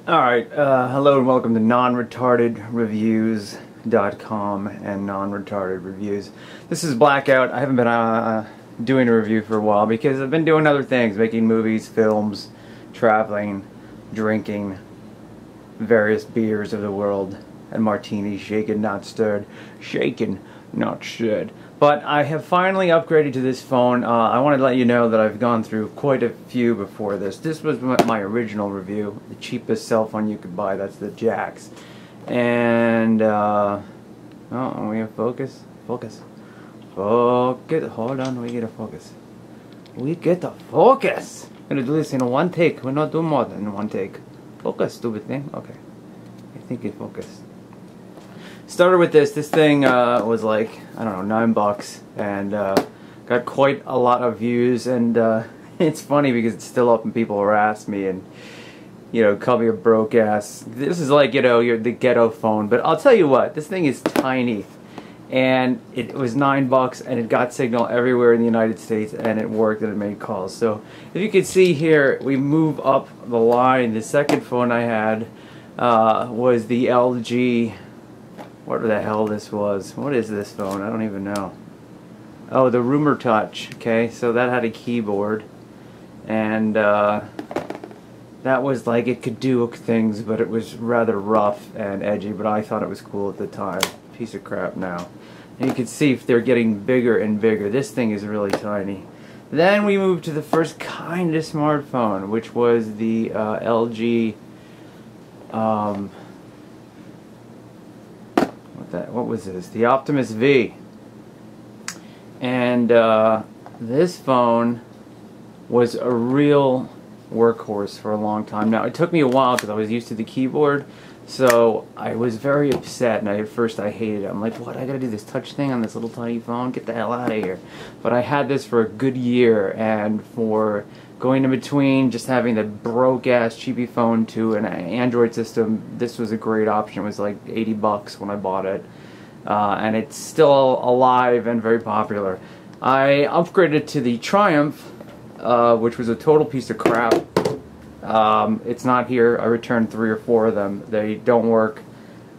Alright, hello and welcome to non-retardedreviews.com and non-retarded reviews. This is Blackout. I haven't been doing a review for a while because I've been doing other things, making movies, films, traveling, drinking various beers of the world, and martinis, shaken not stirred, shaken not stirred. But I have finally upgraded to this phone. I wanted to let you know that I've gone through quite a few before this. This was my original review, the cheapest cell phone you could buy. That's the Jax. And oh, we have focus. Hold on, we get a focus. We get a focus. We're gonna do this in one take. We're not doing more than one take. Focus, stupid thing. Okay, I think it focused. Started with this thing was like, I don't know, $9 and got quite a lot of views, and it's funny because it's still up and people harass me and, you know, call me a broke ass. This is like, you know, you're the ghetto phone, but I'll tell you what, this thing is tiny, and it was $9 and it got signal everywhere in the United States, and it worked and it made calls. So if you can see here, we move up the line. The second phone I had was the LG. What the hell this was. What is this phone? I don't even know. Oh, the Rumor Touch. Okay, so that had a keyboard. And that was like, it could do things, but it was rather rough and edgy, but I thought it was cool at the time. Piece of crap now. And you can see if they're getting bigger and bigger. This thing is really tiny. Then we moved to the first kind of smartphone, which was the LG what was this? The Optimus V. And this phone was a real workhorse for a long time. Now, it took me a while because I was used to the keyboard, so I was very upset, and at first I hated it. I'm like, what, I gotta do this touch thing on this little tiny phone? Get the hell out of here. But I had this for a good year, and for going in between just having the broke-ass cheapy phone to an Android system, this was a great option. It was like $80 when I bought it. And it's still alive and very popular. I upgraded to the Triumph, which was a total piece of crap. It's not here. I returned 3 or 4 of them. They don't work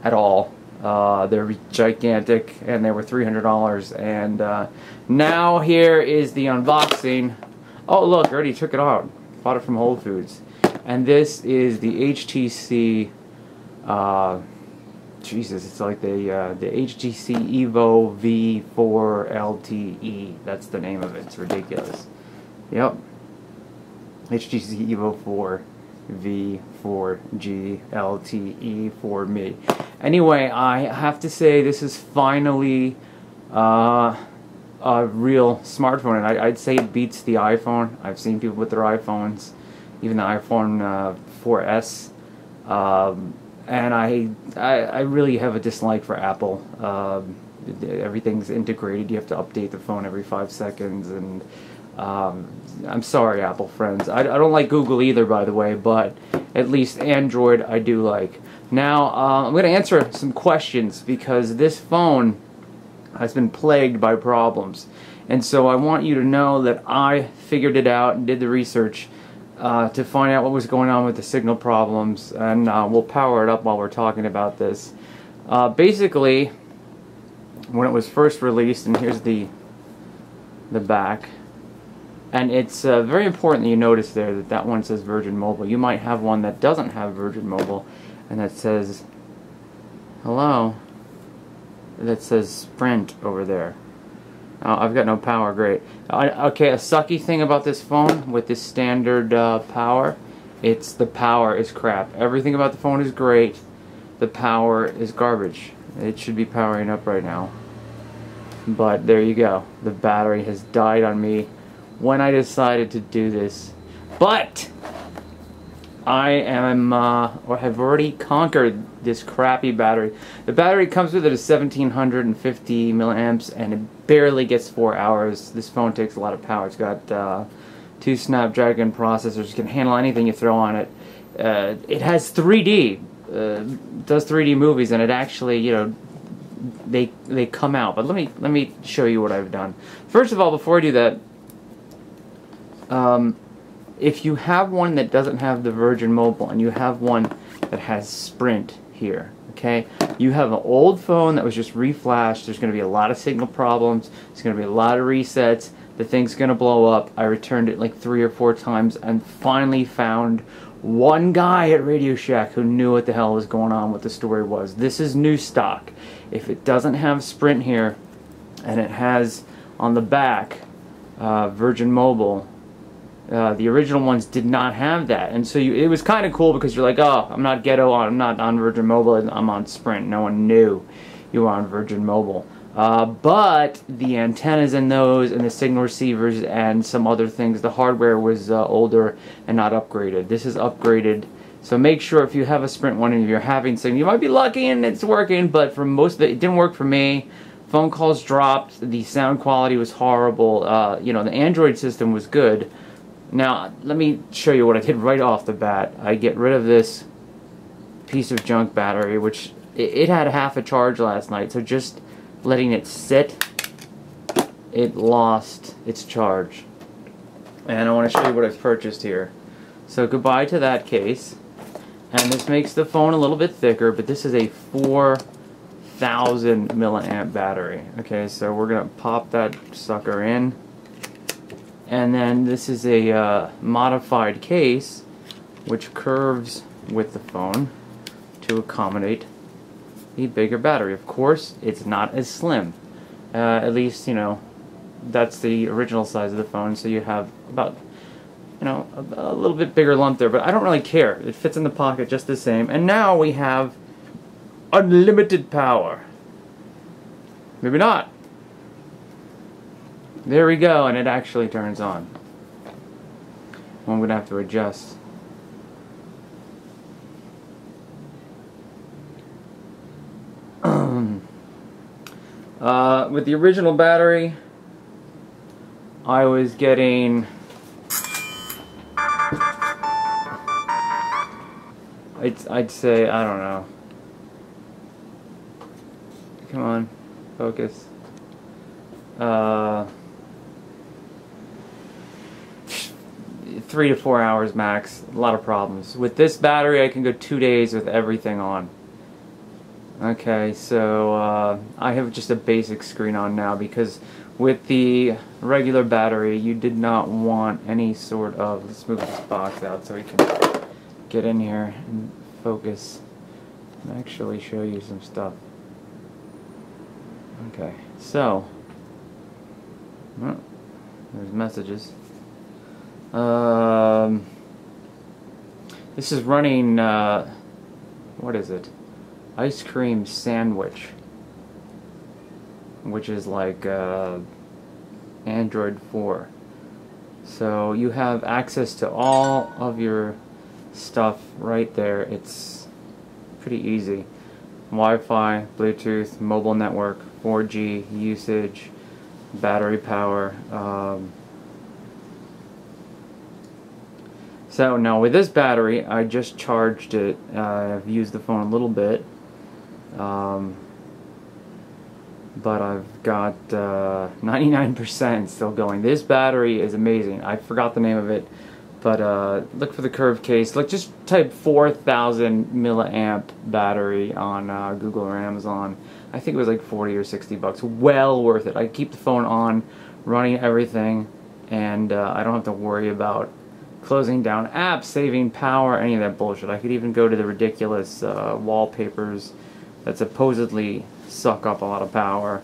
at all. They're gigantic, and they were $300. And now here is the unboxing. Oh, look, I already took it out. Bought it from Whole Foods. And this is the HTC, Jesus, it's like the HTC Evo V4 LTE. That's the name of it. It's ridiculous. Yep. HTC Evo 4 V4G LTE for me. Anyway, I have to say this is finally a real smartphone, and I'd say it beats the iPhone. I've seen people with their iPhones, even the iPhone 4S, and I really have a dislike for Apple. Everything's integrated. You have to update the phone every 5 seconds, and I'm sorry, Apple friends. I don't like Google either, by the way, but at least Android I do like. Now, I'm going to answer some questions because this phone has been plagued by problems, and so I want you to know that I figured it out and did the research to find out what was going on with the signal problems, and we'll power it up while we're talking about this. Basically, when it was first released, and here's the back, and it's very important that you notice there that that one says Virgin Mobile. You might have one that doesn't have Virgin Mobile, and that says hello. That says Sprint over there. I've got no power, great. Okay, a sucky thing about this phone with this standard power, it's the power is crap. Everything about the phone is great. The power is garbage. It should be powering up right now. But there you go. The battery has died on me when I decided to do this. But I am, or have already conquered this crappy battery. The battery comes with it is 1750 milliamps, and it barely gets 4 hours. This phone takes a lot of power. It's got 2 Snapdragon processors. It can handle anything you throw on it. It has 3D, does 3D movies, and it actually, you know, they come out. But let me show you what I've done. First of all, before I do that, if you have one that doesn't have the Virgin Mobile and you have one that has Sprint here, okay, you have an old phone that was just reflashed, there's going to be a lot of signal problems, there's going to be a lot of resets, the thing's going to blow up. I returned it like 3 or 4 times and finally found one guy at Radio Shack who knew what the hell was going on, what the story was. This is new stock. If it doesn't have Sprint here and it has on the back Virgin Mobile, the original ones did not have that, and so it was kind of cool because you're like, oh, I'm not ghetto, I'm not on Virgin Mobile, I'm on Sprint. No one knew you were on Virgin Mobile. But the antennas in those and the signal receivers and some other things, the hardware was older and not upgraded. This is upgraded, so make sure if you have a Sprint one and if you're having signal, you might be lucky and it's working, but for most of it didn't work for me. Phone calls dropped, the sound quality was horrible, you know, the Android system was good. Now, let me show you what I did right off the bat. I get rid of this piece of junk battery, which it had half a charge last night, so just letting it sit, it lost its charge. And I want to show you what I've purchased here. So goodbye to that case. And this makes the phone a little bit thicker, but this is a 4,000 milliamp battery. Okay, so we're going to pop that sucker in. And then this is a modified case which curves with the phone to accommodate the bigger battery. Of course, it's not as slim. At least, you know, that's the original size of the phone, so you have about, you know, a little bit bigger lump there, but I don't really care. It fits in the pocket just the same. And now we have unlimited power. Maybe not. There we go, and it actually turns on. Well, I'm going to have to adjust. With the original battery, I was getting, I'd say, I don't know. Come on, focus. 3 to 4 hours max. A lot of problems. With this battery, I can go 2 days with everything on. Okay, so I have just a basic screen on now because with the regular battery, you did not want any sort of, let's move this box out so we can get in here and focus and actually show you some stuff. Okay, so, there's messages. This is running, what is it? Ice cream sandwich, which is like Android 4. So you have access to all of your stuff right there. It's pretty easy. Wi-Fi, Bluetooth, mobile network, 4G usage, battery power. So now with this battery, I just charged it. I've used the phone a little bit. But I've got 99% still going. This battery is amazing. I forgot the name of it, but look for the curved case. Like, just type 4,000 milliamp battery on Google or Amazon. I think it was like 40 or 60 bucks. Well worth it. I keep the phone on, running everything, and I don't have to worry about closing down apps, saving power, any of that bullshit. I could even go to the ridiculous wallpapers that supposedly suck up a lot of power,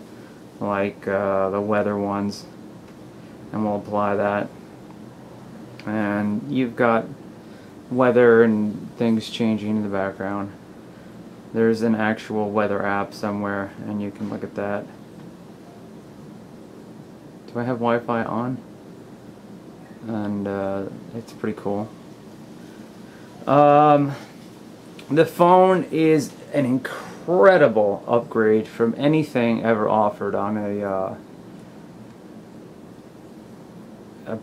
like the weather ones, and we'll apply that. And you've got weather and things changing in the background. There's an actual weather app somewhere, and you can look at that. Do I have Wi-Fi on? And it's pretty cool. The phone is an incredible upgrade from anything ever offered on a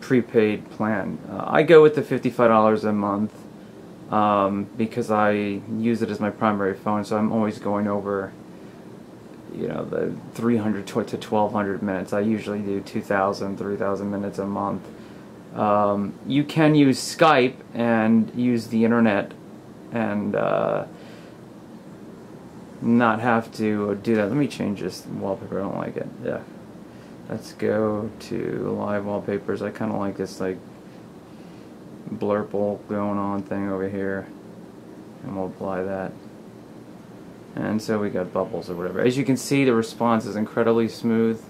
prepaid plan. I go with the $55 a month because I use it as my primary phone, so I'm always going over, you know, the 300 to 1,200 minutes. I usually do 2,000, 3,000 minutes a month. You can use Skype and use the internet and not have to do that. Let me change this wallpaper. I don't like it. Yeah. Let's go to live wallpapers. I kind of like this like blurple going on thing over here, and we'll apply that. And so we got bubbles or whatever. As you can see, the response is incredibly smooth.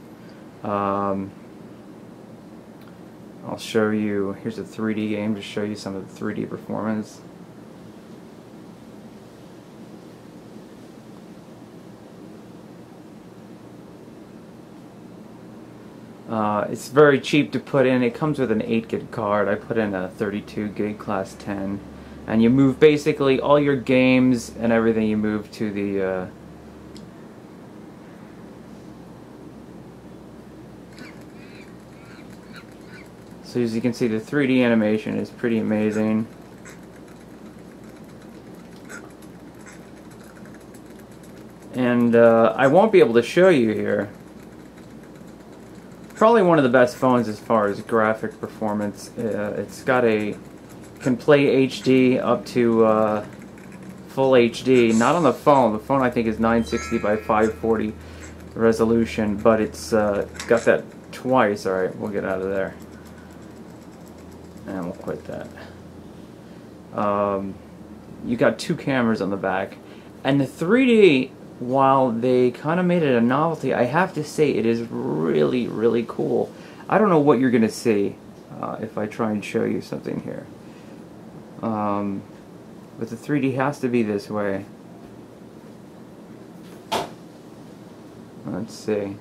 I'll show you, here's a 3D game to show you some of the 3D performance. It's very cheap to put in. It comes with an 8 gig card. I put in a 32 gig class 10. And you move basically all your games and everything, you move to the so as you can see, the 3D animation is pretty amazing. And I won't be able to show you here. Probably one of the best phones as far as graphic performance. It's got can play HD up to full HD. Not on the phone. The phone I think is 960 by 540 resolution, but it's got that twice. Alright, we'll get out of there. And we'll quit that. You got 2 cameras on the back. And the 3D, while they kind of made it a novelty, I have to say it is really, really cool. I don't know what you're going to see if I try and show you something here. But the 3D has to be this way. Let's see.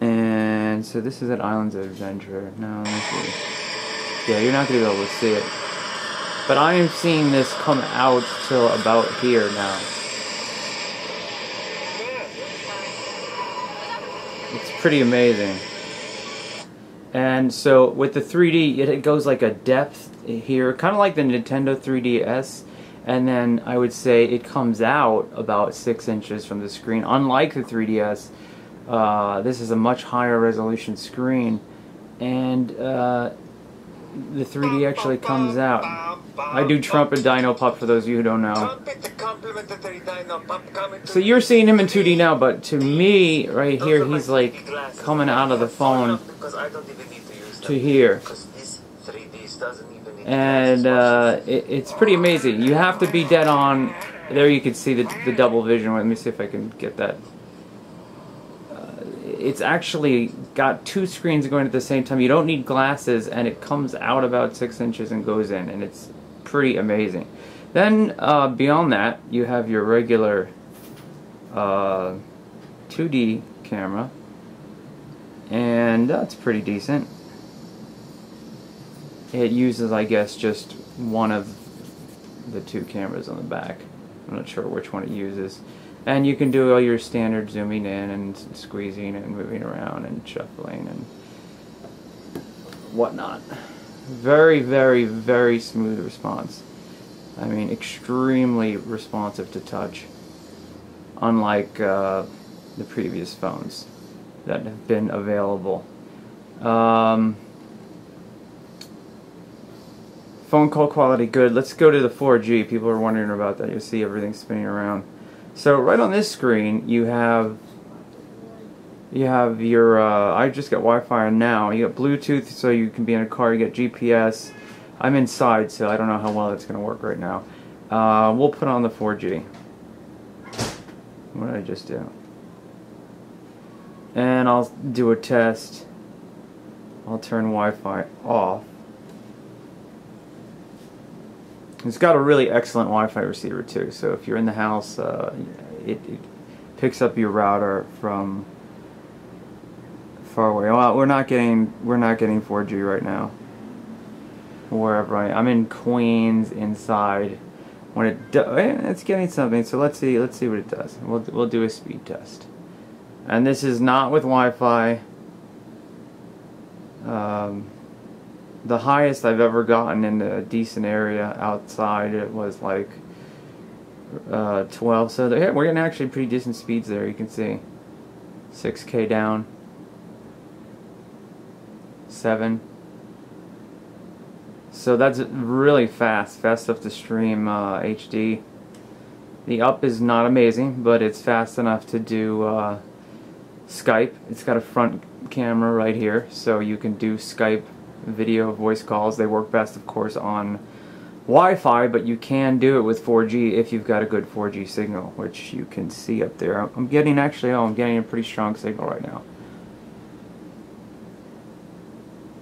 And so this is at Islands of Adventure. Now, let me see. Yeah, you're not going to be able to see it. But I am seeing this come out till about here now. It's pretty amazing. And so with the 3D, it goes like a depth here, kind of like the Nintendo 3DS. And then I would say it comes out about 6 inches from the screen. Unlike the 3DS, this is a much higher resolution screen. And the 3D actually comes out. I do Trumpet Dino Pup for those of you who don't know. So you're seeing him in 2D now, but to me, right here, he's like coming out of the phone to here. And it's pretty amazing. You have to be dead on. There you can see the double vision. Let me see if I can get that. It's actually got 2 screens going at the same time. You don't need glasses, and it comes out about 6 inches and goes in, and it's pretty amazing. Then beyond that, you have your regular 2D camera, and that's pretty decent. It uses, I guess, just one of the 2 cameras on the back. I'm not sure which one it uses. And you can do all your standard zooming in and squeezing and moving around and shuffling and whatnot. Very, very, very smooth response. I mean, extremely responsive to touch. Unlike the previous phones that have been available. Phone call quality good. Let's go to the 4G. People are wondering about that. You'll see everything spinning around. So right on this screen, you have your. I just got Wi-Fi on now. You got Bluetooth, so you can be in a car. You got GPS. I'm inside, so I don't know how well that's going to work right now. We'll put on the 4G. What did I just do? And I'll do a test. I'll turn Wi-Fi off. It's got a really excellent Wi-Fi receiver too. So if you're in the house, it picks up your router from far away. Well, we're not getting 4G right now. Wherever I'm in Queens inside. When it's getting something. So let's see what it does. We'll do a speed test. And this is not with Wi-Fi. The highest I've ever gotten in a decent area outside, it was like 12. So we're getting actually pretty decent speeds there. You can see 6K down. 7. So that's really fast enough to stream HD. The up is not amazing, but it's fast enough to do Skype. It's got a front camera right here, so you can do Skype video voice calls. They work best, of course, on Wi-Fi, but you can do it with 4G if you've got a good 4G signal, which you can see up there. I'm getting a pretty strong signal right now.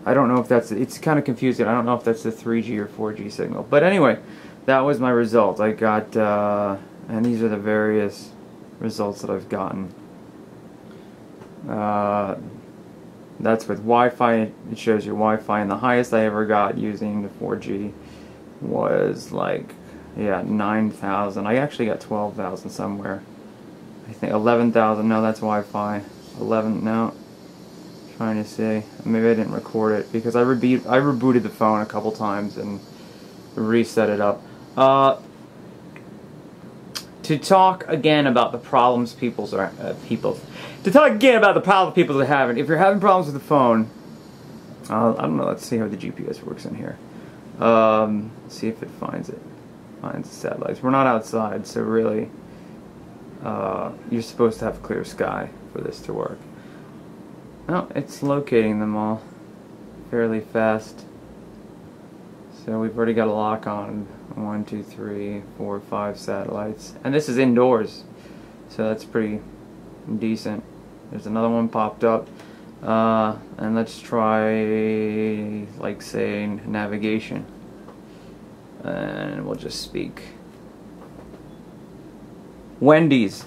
I don't know if it's kind of confusing. I don't know if that's the 3G or 4G signal. But anyway, that was my result. I got, and these are the various results that I've gotten. That's with Wi-Fi. It shows you Wi-Fi, and the highest I ever got using the 4G was like, yeah, 9,000. I actually got 12,000 somewhere. I think 11,000. No, that's Wi-Fi. 11. No. Trying to see. Maybe I didn't record it because I rebooted the phone a couple times and reset it up. To talk again about the problems people are having. If you're having problems with the phone, I don't know. Let's see how the GPS works in here. See if it finds the satellites. We're not outside, so really, you're supposed to have clear sky for this to work. Oh, it's locating them all fairly fast. So we've already got a lock on 1, 2, 3, 4, 5 satellites. And this is indoors, so that's pretty decent. There's another one popped up. And let's try, like, say, navigation. And we'll just speak. Wendy's.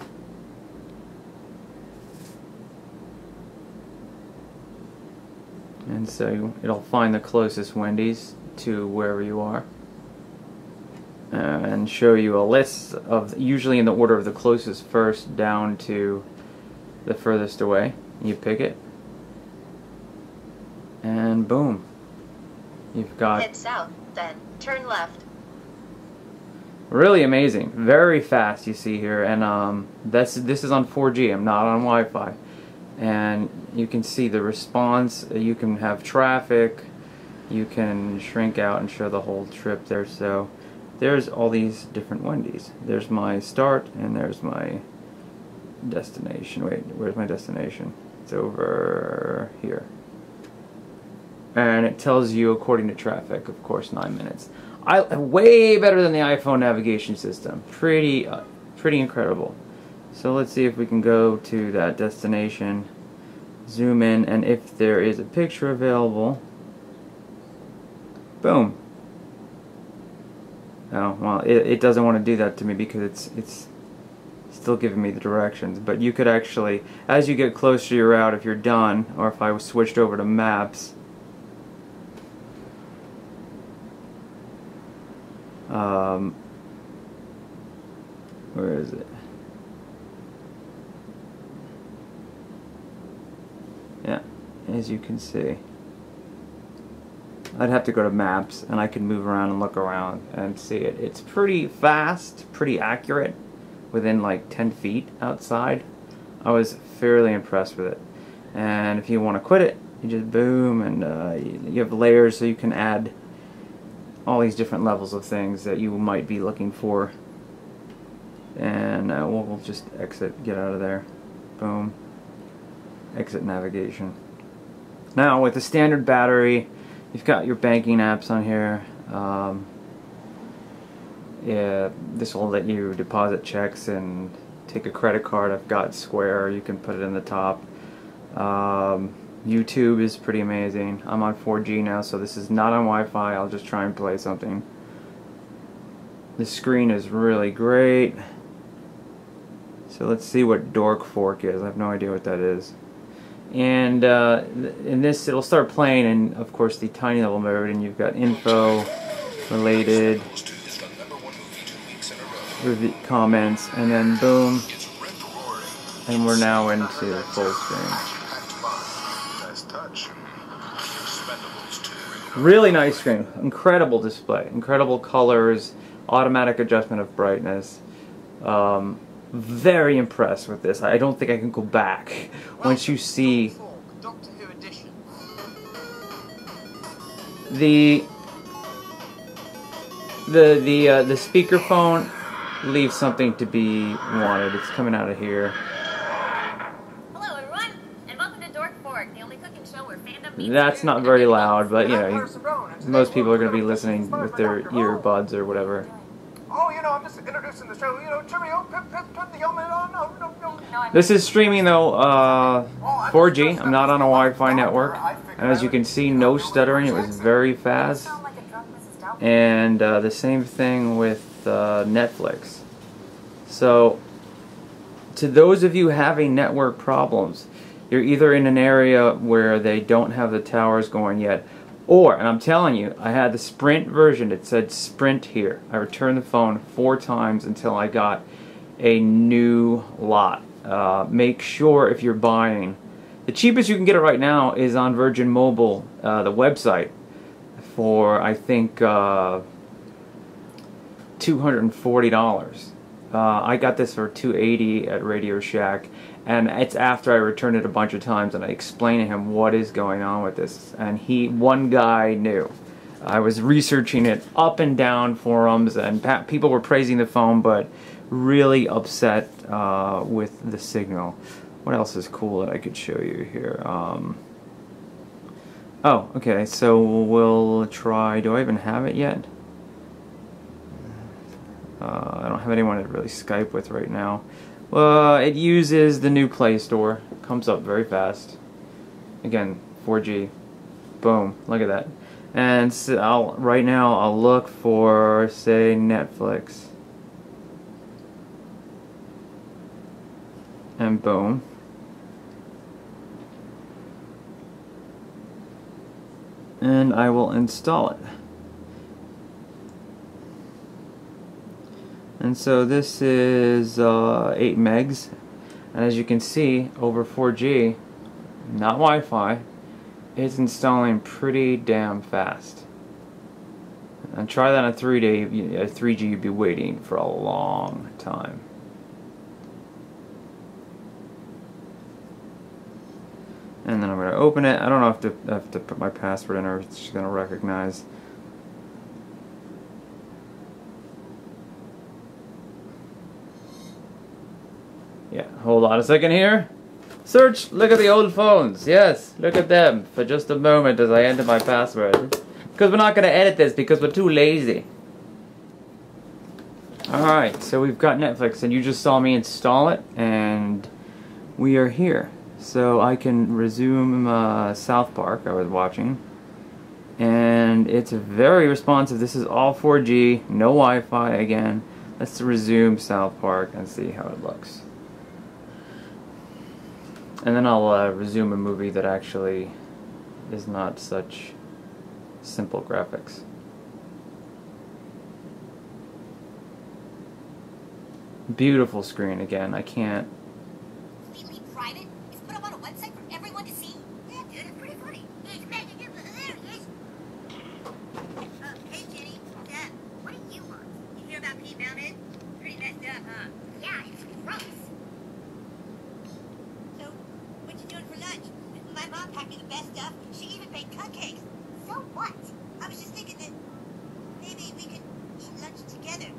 And so it'll find the closest Wendy's to wherever you are. And show you a list of, usually in the order of the closest first down to the furthest away. You pick it. And boom. You've got... Head south, then turn left. Really amazing. Very fast, you see here. And this is on 4G. I'm not on Wi-Fi. And you can see the response. You can have traffic. You can shrink out and show the whole trip there. So there's all these different Wendy's. There's my start and there's my destination. Wait, where's my destination? It's over here. And it tells you according to traffic, of course, 9 minutes. Way better than the iPhone navigation system. Pretty incredible. So let's see if we can go to that destination, zoom in, and if there is a picture available, boom. Oh, well, it doesn't want to do that to me because it's still giving me the directions. But you could actually, as you get closer to your route, if you're done, or if I was switched over to maps, where is it? Yeah, as you can see, I'd have to go to maps and I could move around and look around and see it. It's pretty fast, pretty accurate, within like 10 feet outside. I was fairly impressed with it. And if you want to quit it, you just boom, and you have layers so you can add all these different levels of things that you might be looking for. And we'll just exit, get out of there. Boom. Exit navigation. Now with the standard battery, you've got your banking apps on here. Yeah, this will let you deposit checks and take a credit card. I've got Square, you can put it in the top. YouTube is pretty amazing. I'm on 4G now, so this is not on Wi-Fi. I'll just try and play something. The screen is really great. So let's see what Dork Fork is. I have no idea what that is. And in this, it'll start playing in, of course, the tiny level mode, and you've got info, related, comments, and then boom, and we're now into full screen. Really nice screen, incredible display, incredible colors, automatic adjustment of brightness. Very impressed with this. I don't think I can go back once you see the speakerphone leaves something to be wanted. It's coming out of here. Hello, everyone, and welcome to Dork Fork, the only cooking show where fandom meets That's food not and very everything loud, else. but you know, most people are going to be listening with their earbuds or whatever. Oh, you know, I'm just introducing the show. You know, cheerio, pip, pip, turn the helmet on. No, no, no. This is streaming though, 4G. I'm not on a Wi-Fi network, and as you can see, no stuttering. It was very fast, and the same thing with Netflix. So, to those of you having network problems, you're either in an area where they don't have the towers going yet, or, and I'm telling you, I had the Sprint version. It said Sprint here. I returned the phone 4 times until I got a new lot. Make sure if you're buying, the cheapest you can get it right now is on Virgin Mobile, the website, for I think $240. I got this for $280 at Radio Shack, and it's after I returned it a bunch of times and I explained to him what is going on with this, and one guy knew. I was researching it up and down forums, and people were praising the phone, but really upset with the signal. What else is cool that I could show you here? Oh, okay, so we'll try, do I even have it yet? I don't have anyone to really Skype with right now. It uses the new Play Store. Comes up very fast. Again, 4G. Boom. Look at that. And so right now I'll look for, say, Netflix. And boom. And I will install it. And so this is 8 megs, and as you can see, over 4G, not Wi-Fi, it's installing pretty damn fast. And try that on 3G, you'd be waiting for a long time. And then I'm going to open it. I don't know if I have to put my password in or it's just going to recognize. Yeah, hold on a second here. Search, look at the old phones. Yes, look at them for just a moment as I enter my password. Because we're not going to edit this because we're too lazy. Alright, so we've got Netflix and you just saw me install it and we are here. So I can resume South Park I was watching. And it's very responsive. This is all 4G, no Wi-Fi again. Let's resume South Park and see how it looks. And then I'll resume a movie that actually is not such simple graphics. Beautiful screen again. I can't. Completely private? It's put up on a website for everyone to see? Yeah, dude, it's pretty funny. Hey, imagine it was hilarious. Hey, Jenny. Dad, what do you want? You hear about Pete Mountain? Pretty messed up, huh? Yeah, it's gross. So, what you doing for lunch? My mom packed me the best stuff. She even baked cupcakes. So what? I was just thinking that maybe we could eat lunch together.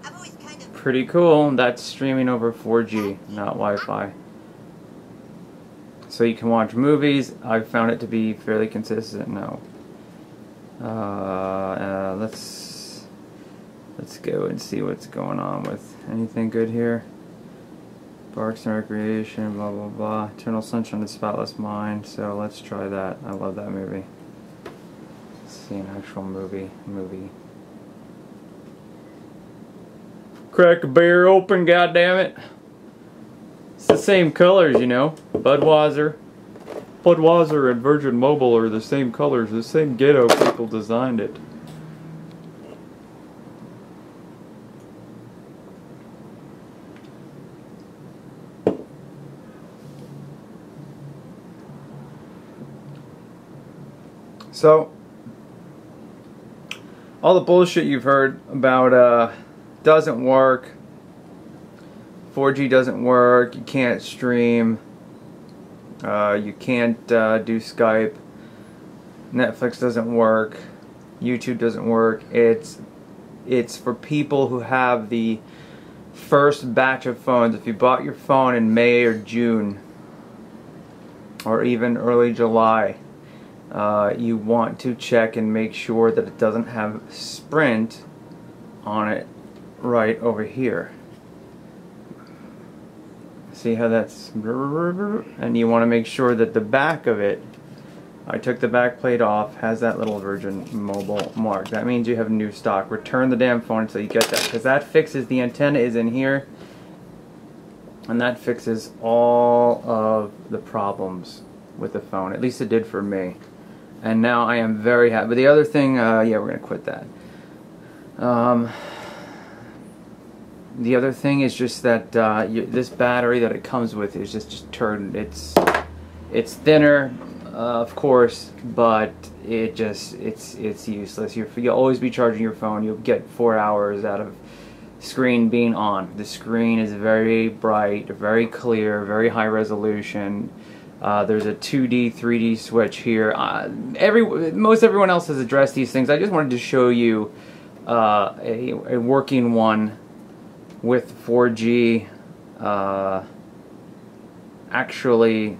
I've always kind of... Pretty cool. That's streaming over 4G, not Wi-Fi. So you can watch movies. I've found it to be fairly consistent. No. Let's go and see what's going on with anything good here. Parks and Recreation, blah blah blah. Eternal Sunshine of the Spotless Mind. So let's try that. I love that movie. Let's see an actual movie. Crack a beer open, goddammit. It's the same colors, you know. Budweiser and Virgin Mobile are the same colors. The same ghetto people designed it. So, all the bullshit you've heard about doesn't work. 4G doesn't work. You can't stream. You can't do Skype. Netflix doesn't work. YouTube doesn't work. It's for people who have the first batch of phones. If you bought your phone in May or June or even early July, you want to check and make sure that it doesn't have Sprint on it right over here. See how that's, and you want to make sure that the back of it, I took the back plate off, has that little Virgin Mobile mark. That means you have new stock. Return the damn phone until you get that, because that fixes, the antenna is in here, and that fixes all of the problems with the phone. At least it did for me. And now I am very happy. But the other thing, yeah, we're going to quit that. The other thing is just that this battery that it comes with is just turned. It's thinner, of course, but it's useless. You'll always be charging your phone. You'll get 4 hours out of screen being on. The screen is very bright, very clear, very high resolution. There's a 2D, 3D switch here. Most everyone else has addressed these things. I just wanted to show you a working one with 4G actually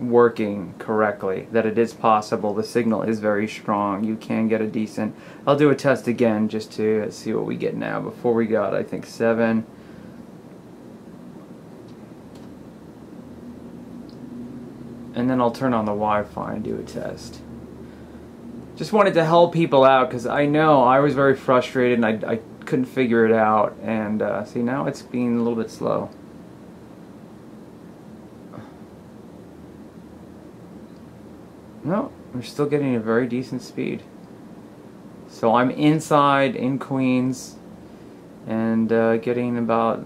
working correctly. That it is possible. The signal is very strong. You can get a decent. I'll do a test again just to see what we get now. Before we got, I think, 7. And then I'll turn on the Wi-Fi and do a test. Just wanted to help people out because I know I was very frustrated and I couldn't figure it out. And see, now it's being a little bit slow. No, we're still getting a very decent speed. So I'm inside in Queens and getting about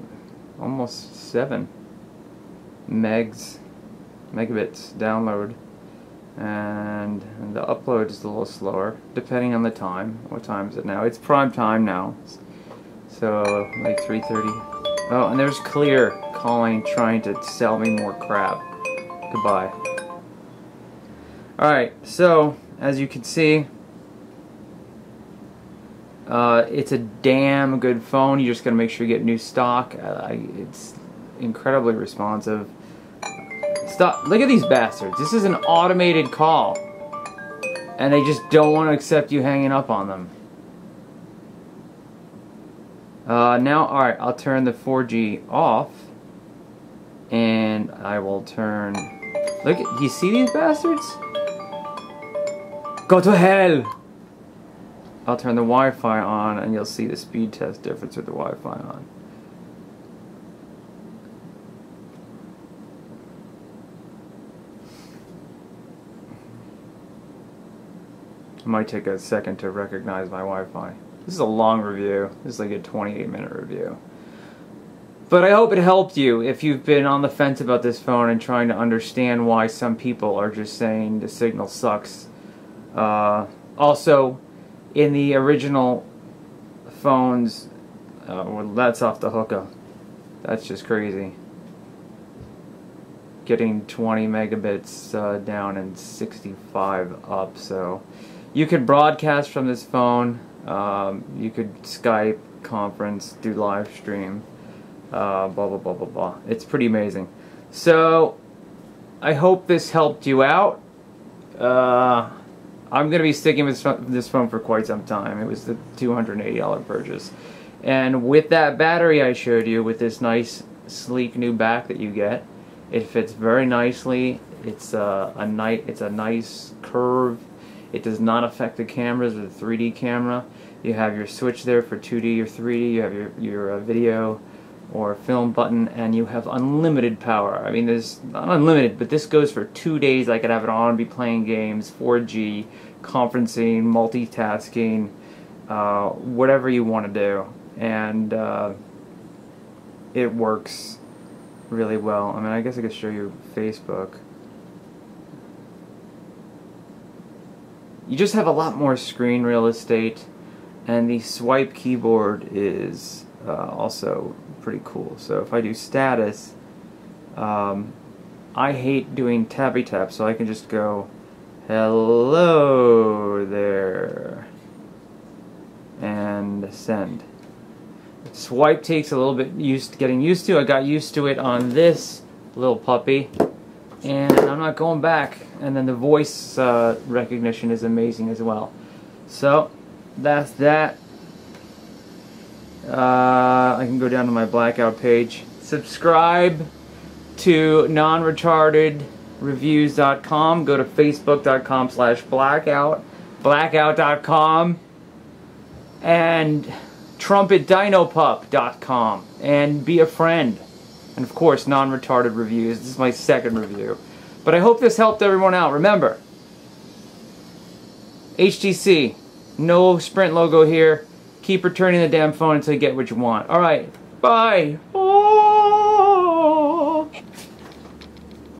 almost 7 megabits download, and the upload is a little slower depending on the time. What time is it now? It's prime time now, so like 3:30. Oh, and there's Clear calling, trying to sell me more crap. Goodbye. Alright, so as you can see, it's a damn good phone. You just gotta make sure you get new stock. It's incredibly responsive. Stop. Look at these bastards. This is an automated call. And they just don't want to accept you hanging up on them. Now, alright, I'll turn the 4G off. And I will turn... Look, you see these bastards? Go to hell! I'll turn the Wi-Fi on and you'll see the speed test difference with the Wi-Fi on. It might take a second to recognize my Wi-Fi. This is a long review. This is like a 28-minute review. But I hope it helped you if you've been on the fence about this phone and trying to understand why some people are just saying the signal sucks. Also, in the original phones, well, that's off the hookah. That's just crazy. Getting 20 megabits down and 65 up, so... You could broadcast from this phone, you could Skype, conference, do live stream, blah blah blah blah blah. It's pretty amazing. So, I hope this helped you out. I'm going to be sticking with this phone for quite some time. It was the $280 purchase. And with that battery I showed you, with this nice sleek new back that you get, it fits very nicely. It's a nice curve. It does not affect the cameras with a 3D camera. You have your switch there for 2D or 3D. You have your video or film button, and you have unlimited power. I mean, there's not unlimited, but this goes for 2 days. I could have it on and be playing games, 4G, conferencing, multitasking, whatever you want to do. And it works really well. I mean, I guess I could show you Facebook. You just have a lot more screen real estate, and the swipe keyboard is also pretty cool. So if I do status, I hate doing tappy tap, so I can just go, hello there. and send. Swipe takes a little bit getting used to. I got used to it on this little puppy, and I'm not going back. And then the voice recognition is amazing as well. So that's that. I can go down to my Blackout page. Subscribe to nonretardedreviews.com. Go to facebook.com/blackout, blackout.com, and trumpetdinopup.com, and be a friend. And of course, non-retarded reviews. This is my second review. But I hope this helped everyone out. Remember, HTC, no Sprint logo here. Keep returning the damn phone until you get what you want. Alright, bye!